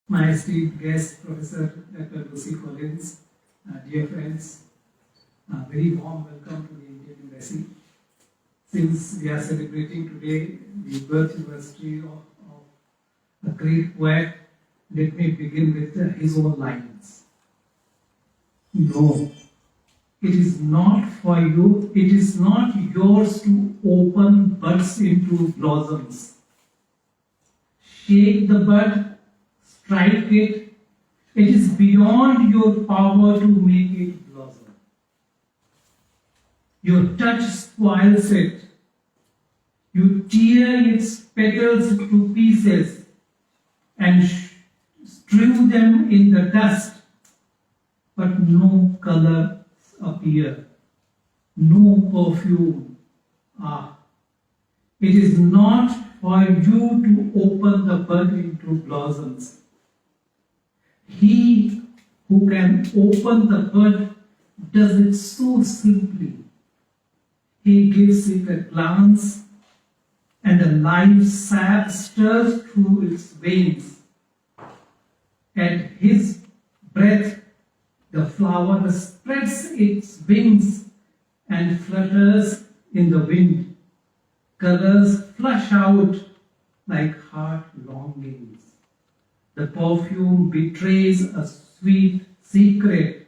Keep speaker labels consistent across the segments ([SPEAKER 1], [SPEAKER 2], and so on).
[SPEAKER 1] my esteemed guest, Professor Dr. Lucy Collins, dear friends, very warm welcome to the Indian Embassy. Since we are celebrating today the birth anniversary of a great poet, let me begin with his own lines. No, it is not for you, it is not yours to open buds into blossoms. Shake the bud, strike it, it is beyond your power to make it blossom. Your touch spoils it. You tear its petals to pieces and strew them in the dust, but no color appear, no perfume. It is not for you to open the bud into blossoms. He who can open the bud does it so simply. He gives it a glance, and a life sap stirs through its veins. At his breath, the flower spreads its wings and flutters in the wind. Colors flush out like heart longings. The perfume betrays a sweet secret.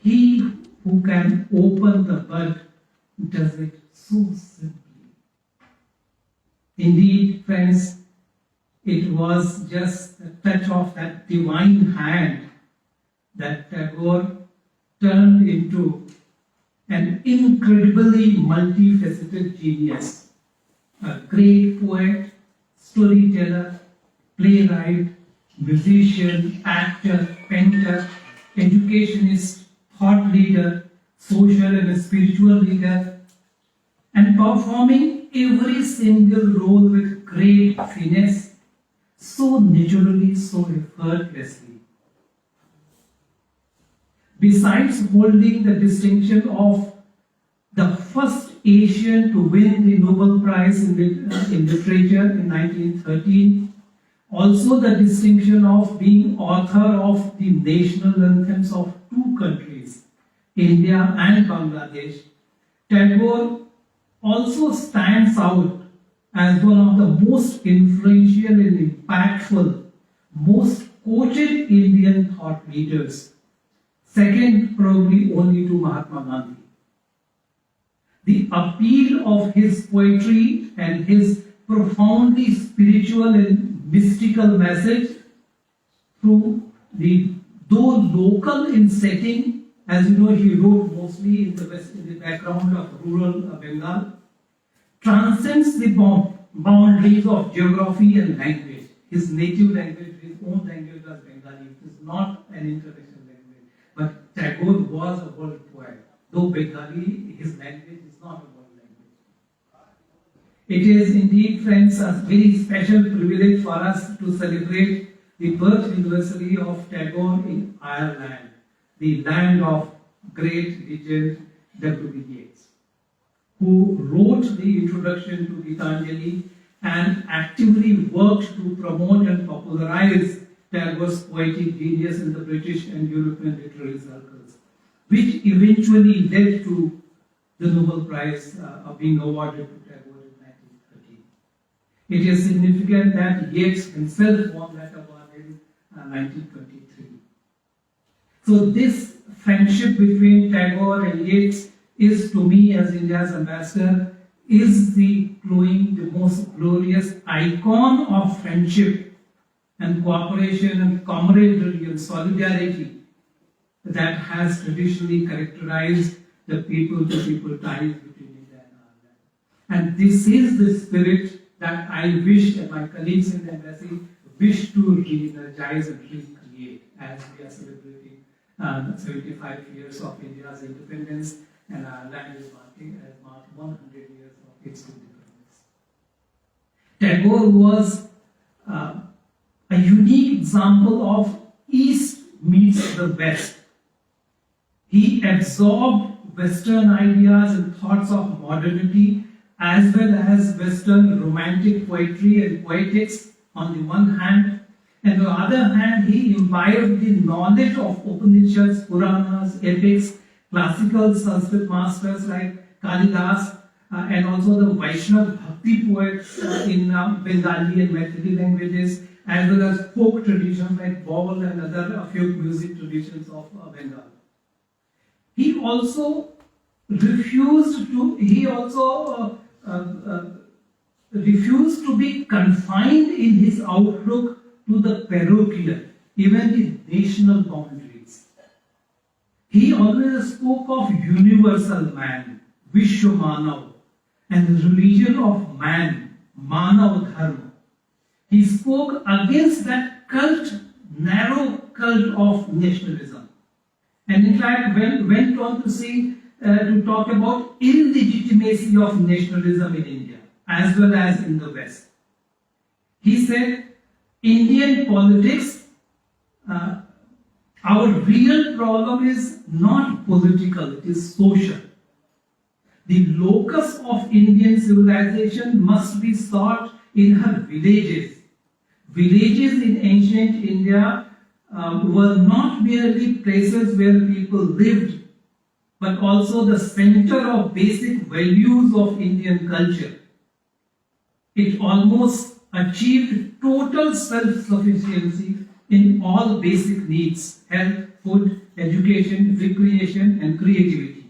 [SPEAKER 1] He who can open the bud does it so simply. Indeed, friends, it was just a touch of that divine hand that Tagore turned into an incredibly multifaceted genius, a great poet, storyteller, playwright, musician, actor, painter, educationist, thought leader, social and spiritual leader, and performing every single role with great finesse, so naturally, so effortlessly. Besides holding the distinction of the first Asian to win the Nobel Prize in Literature in 1913, also the distinction of being author of the national anthems of two countries, India and Bangladesh, Tagore also stands out as one of the most influential and impactful, most quoted Indian thought leaders, second probably only to Mahatma Gandhi. The appeal of his poetry and his profoundly spiritual and mystical message through though local in setting, as you know, he wrote mostly in the background of rural Bengal, transcends the boundaries of geography and language. His native language, his own language was Bengali. It is not an international language. But Tagore was a world poet. Though Bengali, his language is not a world language. It is indeed, friends, a very special privilege for us to celebrate the birth anniversary of Tagore in Ireland, the land of great legend W.B. Yeats, who wrote the introduction to Gitanjali and actively worked to promote and popularize Tagore's poetic genius in the British and European literary circles, which eventually led to the Nobel Prize being awarded to Tagore in 1913. It is significant that Yeats himself won that award in 1923. So this friendship between Tagore and Yeats is, to me as India's ambassador, is the most glorious icon of friendship and cooperation and camaraderie and solidarity that has traditionally characterized the people-to-people ties between India and Ireland. And this is the spirit that I wish, and my colleagues in the embassy wish to re-energize and recreate as we are celebrating 75 years of India's independence, and our land is marked 100 years of its independence. Tagore was a unique example of East meets the West. He absorbed Western ideas and thoughts of modernity as well as Western romantic poetry and poetics on the one hand, And on the other hand, he imbibed the knowledge of Upanishads, Puranas, epics, classical Sanskrit masters like Kalidas, and also the Vaishnava Bhakti poets in Bengali and Maithili languages, as well as folk traditions like Baul and other folk music traditions of Bengal. He also refused to be confined in his outlook to the parochial, even the national boundaries. He always spoke of universal man, Vishwamanav, and the religion of man, Manav Dharma. He spoke against that cult, narrow cult of nationalism. And in fact, went on to say, to talk about illegitimacy of nationalism in India, as well as in the West. He said, Indian politics, our real problem is not political, it is social. The locus of Indian civilization must be sought in her villages. Villages in ancient India were not merely places where people lived, but also the center of basic values of Indian culture. It almost achieved total self-sufficiency in all basic needs: health, food, education, recreation, and creativity.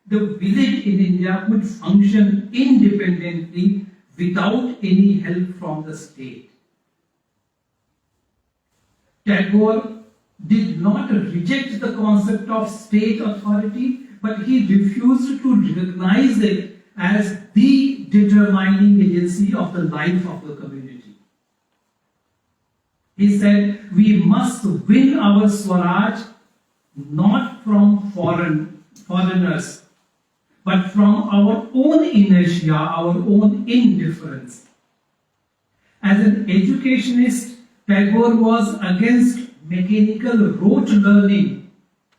[SPEAKER 1] The village in India could function independently without any help from the state. Tagore did not reject the concept of state authority, but he refused to recognize it as the determining agency of the life of the community. He said, we must win our Swaraj not from foreigners, but from our own inertia, our own indifference. As an educationist, Tagore was against mechanical rote learning,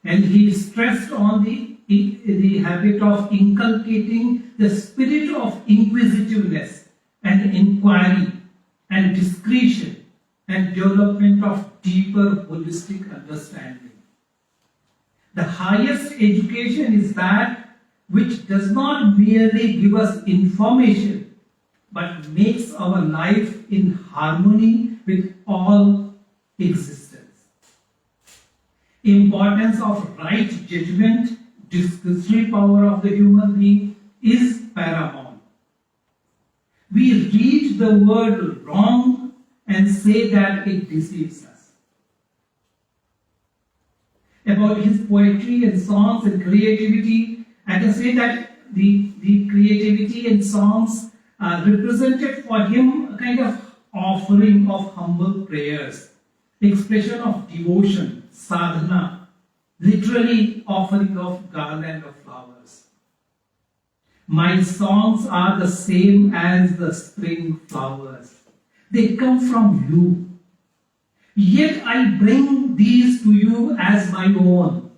[SPEAKER 1] and he stressed on the habit of inculcating the spirit of inquisitiveness and inquiry and discretion and development of deeper holistic understanding. The highest education is that which does not merely give us information, but makes our life in harmony with all existence. Importance of right judgment, discursory power of the human being is paramount. We read the word wrong and say that it deceives us. About his poetry and songs and creativity, I can say that the creativity and songs represented for him a kind of offering of humble prayers, expression of devotion, sadhana, literally offering of garland of flowers. My songs are the same as the spring flowers. They come from you. Yet I bring these to you as my own.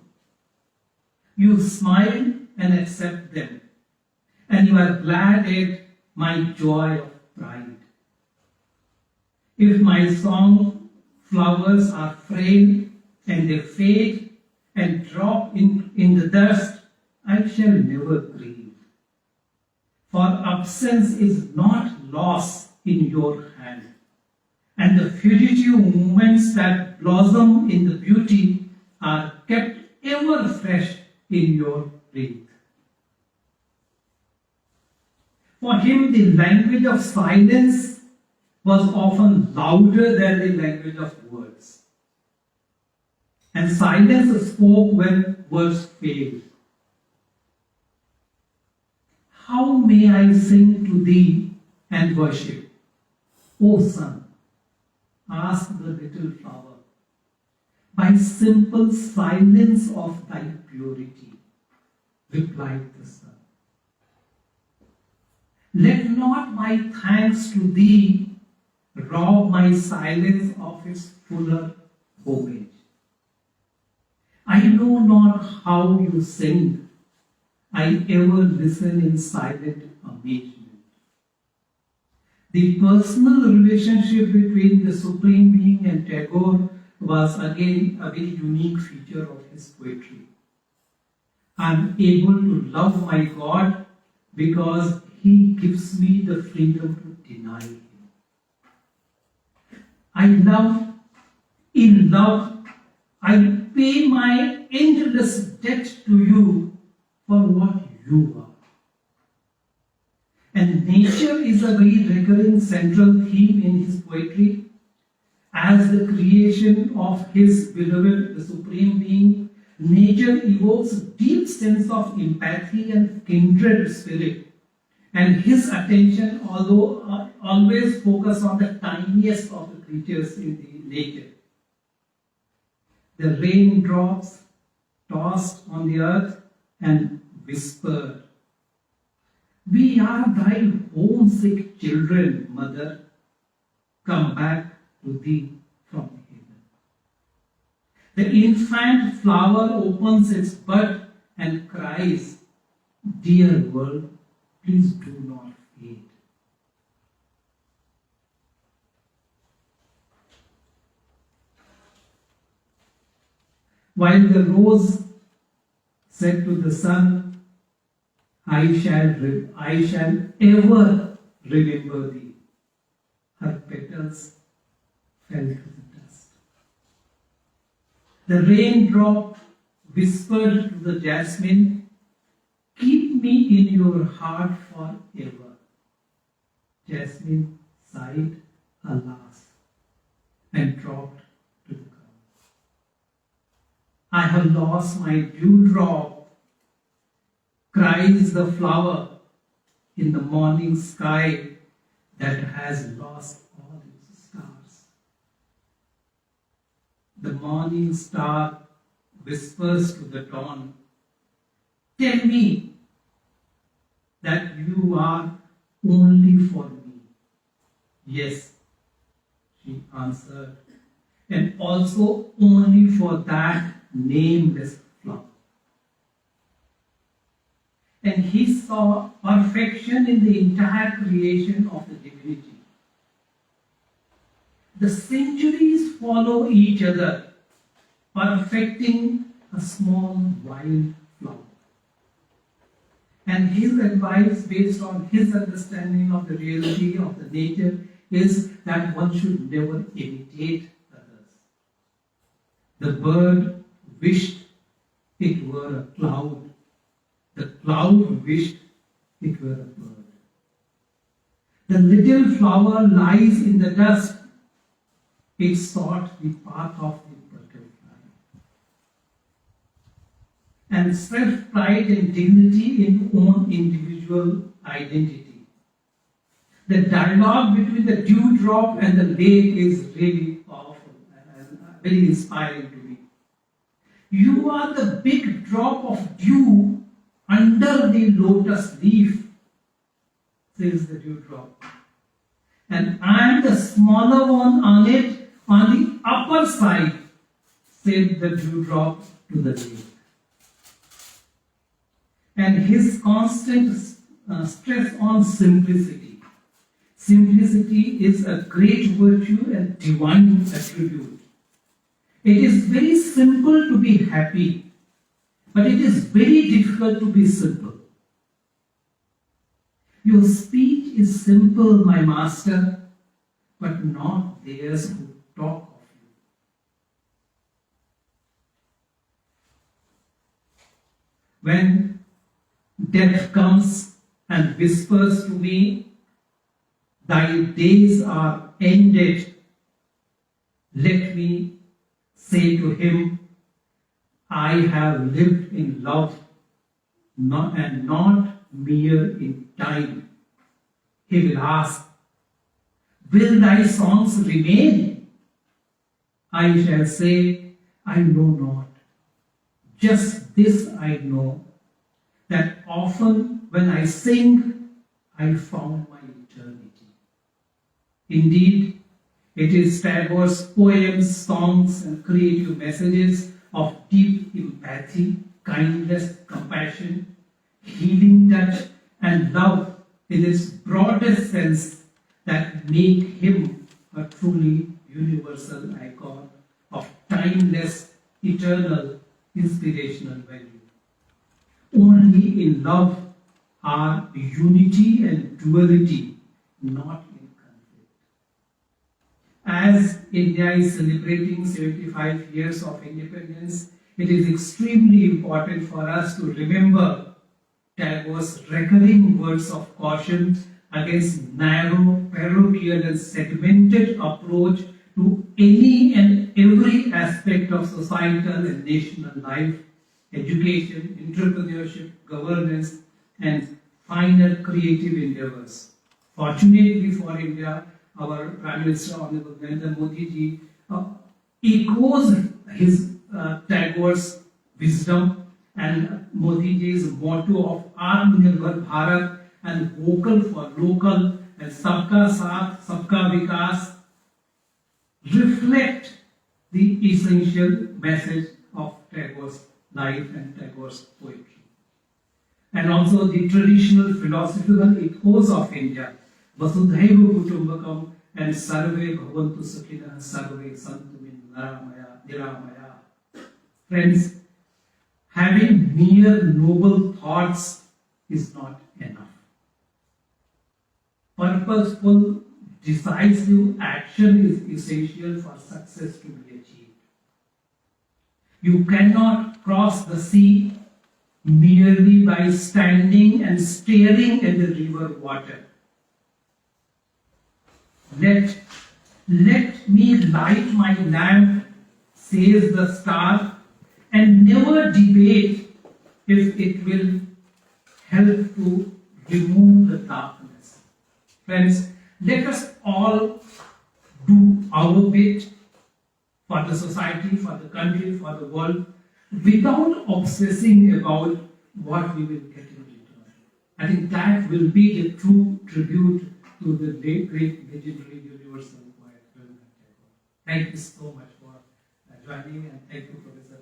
[SPEAKER 1] You smile and accept them, and you are glad at my joy of pride. If my song flowers are frail and they fade and drop in the dust, I shall never grieve. For absence is not loss in your hand, and the fugitive moments that blossom in the beauty are kept ever fresh in your breath. For him, the language of silence was often louder than the language of words. And silence spoke when words failed. How may I sing to thee and worship? O sun, asked the little flower. By simple silence of thy purity, replied the sun. Let not my thanks to thee rob my silence of its fuller homage. I know not how you sing, I ever listen in silent amazement. The personal relationship between the Supreme Being and Tagore was again a very unique feature of his poetry. I am able to love my God because He gives me the freedom to deny Him. I love, in love, I pay my endless debt to you for what you are. And nature is a very recurring central theme in his poetry. As the creation of his beloved, the Supreme Being, nature evokes a deep sense of empathy and kindred spirit. And his attention, although always focus on the tiniest of the creatures in the nature. The raindrops tossed on the earth and whispered, "We are thy homesick children, mother. Come back to thee from heaven." The infant flower opens its bud and cries, "Dear world, please do not fade." While the rose said to the sun, I shall ever remember thee," her petals fell to the dust. The raindrop whispered to the jasmine, "Keep me in your heart forever." Jasmine sighed, alas, and dropped to the ground. "I have lost my dewdrop," cries the flower in the morning sky that has lost all its stars. The morning star whispers to the dawn, "Tell me that you are only for me." "Yes," she answered, "and also only for that nameless flower." And he saw perfection in the entire creation of the divinity. The centuries follow each other, perfecting a small wild flower. And his advice, based on his understanding of the reality of the nature, is that one should never imitate others. The bird wished it were a cloud. The cloud wished it were a bird. The little flower lies in the dust. It sought the path of the butterfly. And self-pride and dignity in own individual identity. The dialogue between the dewdrop and the lake is really powerful and very inspiring to me. "You are the big drop of dew under the lotus leaf," says the dewdrop, "and I am the smaller one on it on the upper side," said the dewdrop to the lake. And his constant stress on simplicity. Simplicity is a great virtue and divine attribute. It is very simple to be happy, but it is very difficult to be simple. "Your speech is simple, my master, but not theirs who talk of you." When death comes and whispers to me, "Thy days are ended," let me say to him, "I have lived in love, and not mere in time." He will ask, "Will thy songs remain?" I shall say, "I know not. Just this I know, that often when I sing, I found my eternity." Indeed, it is Tagore's poems, songs, and creative messages of deep empathy, kindness, compassion, healing touch, and love in its broadest sense that make him a truly universal icon of timeless, eternal, inspirational value. Only in love are unity and duality, not in conflict. As India is celebrating 75 years of independence, it is extremely important for us to remember Tagore's recurring words of caution against narrow, parochial and segmented approach to any and every aspect of societal and national life, education, entrepreneurship, governance, and finer creative endeavors. Fortunately for India, our Prime Minister Honorable Narendra Modi ji echoes his Tagore's wisdom and Modi ji's motto of Atmanirbhar Bharat and vocal for local and Sabka Saath, Sabka Vikas reflect the essential message of Tagore's life and Tagore's poetry. And also the traditional philosophical ethos of India, Vasudhaiva Kutumbakam and Sarve Bhavantu Sukhina Sarve Santu Niramaya. Friends, having mere noble thoughts is not enough. Purposeful, decisive action is essential for success to be achieved. You cannot cross the sea merely by standing and staring at the river water. Let me light my lamp, says the star, and never debate if it will help to remove the darkness. Friends, let us all do our bit for the society, for the country, for the world, without obsessing about what we will get in return. I think that will be the true tribute to the great legendary universal poet Rabindranath Tagore. Thank you so much for joining, and thank you, Professor.